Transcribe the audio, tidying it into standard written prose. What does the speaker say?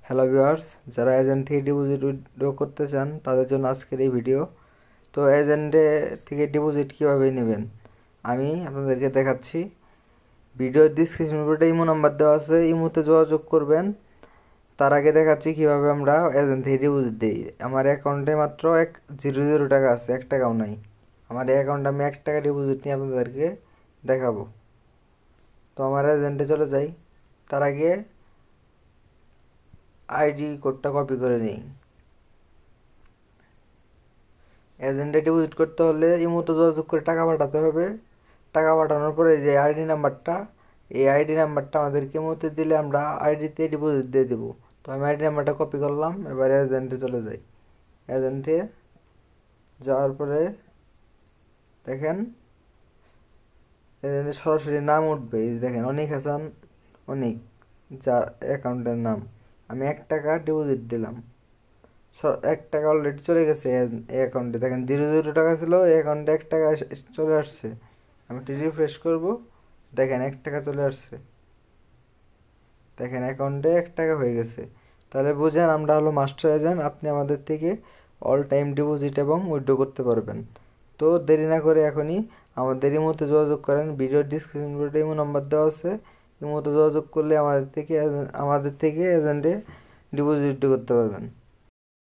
Hello viewers, যারা agent থেকে deposit withdraw করতে চান তাদের জন্য আজকের এই ভিডিও। তো এজেন্টে থেকে ডিপোজিট কীভাবে নেবেন আমি আপনাদেরকে দেখাচ্ছি। ভিডিওর ডিসক্রিপশন বোর্ডে ইমো নাম্বার দেওয়া আছে, ইমোতে যোগাযোগ করবেন। তার আগে দেখাচ্ছি কীভাবে আমরা এজেন্ট থেকে ডিপোজিট দিই। আমার অ্যাকাউন্টে মাত্র 0 টাকা আছে, 1 টাকাও নাই। আমার এই অ্যাকাউন্টে আমি 1 টাকা ডিপোজিট নিয়ে আপনাদেরকে দেখাবো। তো আমার এজেন্টে চলে যাই। তার আগে আইডি কোডটা কপি করে নিই। এজেন্টে ডিপোজিট করতে হলে ইমোতে যোগাযোগ করে টাকা পাঠাতে হবে। টাকা পাঠানোর পরে যে আইডি নাম্বারটা, এই আইডি নাম্বারটা আমাদেরকে ইমোতে দিলে আমরা আইডিতে ডিপোজিট দিয়ে দেবো। তো আমি আইডি নাম্বারটা কপি করলাম, এবার এজেন্টে চলে যাই। এজেন্টে যাওয়ার পরে দেখেন এজেন্টে সরাসরি নাম উঠবে, এই দেখেন অনিক হাসান, অনিক, যার অ্যাকাউন্টের নাম। আমি 1 টাকা ডিপোজিট দিলাম। 1 টাকা অলরেডি চলে গেছে এই অ্যাকাউন্টে। দেখেন 0 টাকা ছিল, এই অ্যাকাউন্টে 1 টাকা চলে আসছে। আমি একটু রিফ্রেশ করবো, দেখেন 1 টাকা চলে আসছে। দেখেন অ্যাকাউন্টে 1 টাকা হয়ে গেছে। তাহলে বুঝেন আমরা হলো মাস্টার এজেন্ট, আপনি আমাদের থেকে অল টাইম ডিপোজিট এবং উইথড্র করতে পারবেন। তো দেরি না করে এখনই আমাদের ইমোতে যোগাযোগ করেন। ভিডিওর ডিসক্রিপশন বোর্ডে ইমো নাম্বার দেওয়া আছে, ইমোতে যোগাযোগ করলে আমাদের থেকে এজেন্টে ডিপোজিট করতে পারবেন।